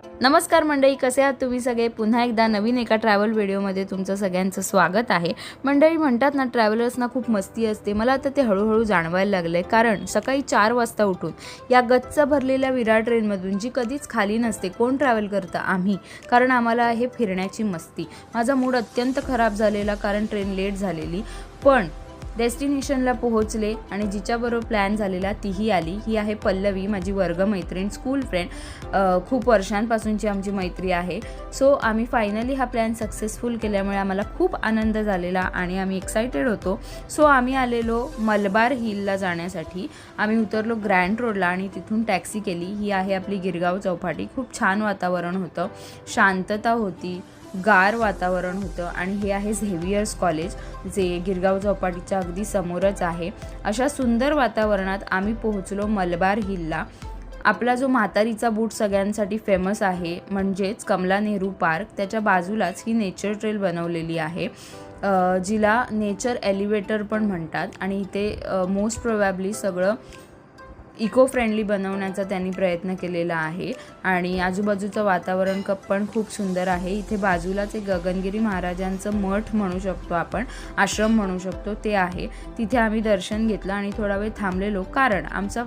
नमस्कार मंडळी, कसे आहात तुम्ही सगळे? पुन्हा एकदा नवीन एका ट्रॅव्हल व्हिडिओमध्ये तुमचं सगळ्यांचं स्वागत आहे. मंडळी म्हणतात ना, ट्रॅव्हलर्सना खूप मस्ती असते. मला आता ते हळूहळू जाणवायला लागलं आहे, कारण सकाळी 4 वाजता उठून या गच्च भरलेल्या विरार ट्रेनमधून, जी कधीच खाली नसते. कोण ट्रॅव्हल करतं? आम्ही. कारण आम्हाला आहे फिरण्याची मस्ती. माझा मूड अत्यंत खराब झालेला, कारण ट्रेन लेट झालेली. पण डेस्टिनेशनला पोहोचले आणि जिच्याबरोबर प्लॅन झालेला तीही आली. ही आहे पल्लवी, माझी वर्गमैत्रीण, स्कूल फ्रेंड. खूप वर्षांपासूनची आमची मैत्री आहे. सो आम्ही फायनली हा प्लॅन सक्सेसफुल केल्यामुळे आम्हाला खूप आनंद झालेला आणि आम्ही एक्सायटेड होतो. सो आम्ही आलेलो मलबार हिलला जाण्यासाठी. आम्ही उतरलो ग्रँड रोडला आणि तिथून टॅक्सी केली. ही आहे आपली गिरगाव चौपाटी. खूप छान वातावरण होतं, शांतता होती, गार वातावरण होतं. आणि हे आहे झेवियर्स कॉलेज, जे गिरगाव चौपाटीच्या अगदी समोरच आहे. अशा सुंदर वातावरणात आम्ही पोहोचलो मलबार हिलला. आपला जो म्हातारीचा बूट सगळ्यांसाठी फेमस आहे, म्हणजेच कमला नेहरू पार्क, त्याच्या बाजूलाच ही नेचर ट्रेल बनवलेली आहे, जिला नेचर एलिव्हेटर पण म्हणतात. आणि इथे मोस्ट प्रोबॅबली सगळं इको फ्रेंडली बनवण्याचा त्यांनी प्रयत्न केलेला आहे. आणि आजूबाजूचं वातावरण पण खूप सुंदर आहे. इथे बाजूलाच एक गगनगिरी महाराजांचं मठ म्हणू शकतो आपण, आश्रम म्हणू शकतो, ते आहे. तिथे आम्ही दर्शन घेतलं आणि थोडा वेळ थांबलेलो, कारण आमचा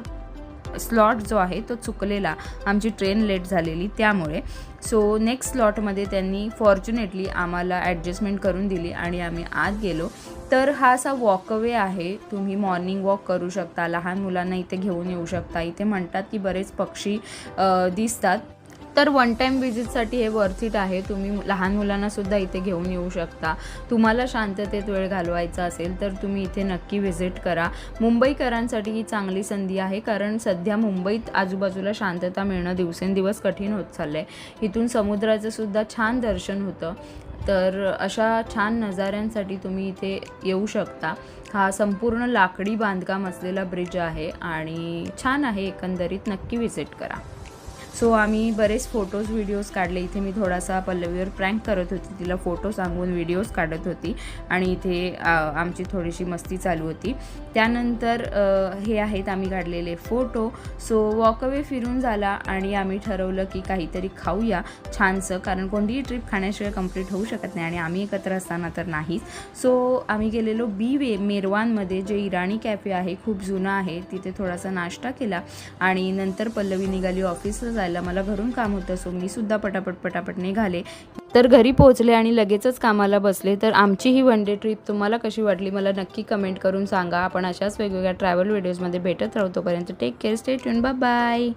स्लॉट जो आहे तो चुकलेला, आमची ट्रेन लेट झालेली त्यामुळे. सो नेक्स्ट स्लॉटमध्ये त्यांनी फॉर्च्युनेटली आम्हाला ॲडजस्टमेंट करून दिली आणि आम्ही आत गेलो. तर हा असा वॉकवे आहे, तुम्ही मॉर्निंग वॉक करू शकता, लहान मुलांना इथे घेऊन येऊ शकता. इथे म्हणतात की बरेच पक्षी दिसतात. तर वन टाईम विजिटसाठी हे वर्थ इट आहे. तुम्ही लहान मुलांनासुद्धा इथे घेऊन येऊ शकता. तुम्हाला शांततेत वेळ घालवायचा असेल तर तुम्ही इथे नक्की व्हिजिट करा. मुंबईकरांसाठी ही चांगली संधी आहे, कारण सध्या मुंबईत आजूबाजूला शांतता मिळणं दिवसेंदिवस कठीण होत चाललं आहे. इथून समुद्राचंसुद्धा छान दर्शन होतं. तर अशा छान नजाऱ्यांसाठी तुम्ही इथे येऊ शकता. हा संपूर्ण लाकडी बांधकाम असलेला ब्रिज आहे आणि छान आहे एकंदरीत. नक्की व्हिजिट करा. सो आम्ही बरेच फोटोज व्हिडिओज काढले. इथे मी थोडासा पल्लवीवर प्रँक करत होती, तिला फोटो सांगून व्हिडिओज काढत होती आणि इथे आमची थोडीशी मस्ती चालू होती. त्यानंतर हे आहेत आम्ही काढलेले फोटो. सो वॉकअवे फिरून झाला आणि आम्ही ठरवलं की काहीतरी खाऊया छानसं, कारण कोणतीही ट्रिप खाण्याशिवाय कंप्लीट होऊ शकत नाही आणि आम्ही एकत्र असताना तर नाहीच. सो आम्ही गेलेलो मेरवानमध्ये, जे इराणी कॅफे आहे, खूप जुनं आहे. तिथे थोडासा नाश्ता केला आणि नंतर पल्लवी निघाली ऑफिसला जायला. मला घरून काम होतं, सो मी सुद्धा पटापट निघाले. तर घरी पोहोचले आणि लगेचच कामाला बसले. तर आमची ही वन डे ट्रिप तुम्हाला कशी वाटली मला नक्की कमेंट करून सांगा. आपण अशाच वेगवेगळ्या ट्रॅव्हल व्हिडिओजमध्ये भेटत राहू. तोपर्यंत take care, stay tune, bye bye.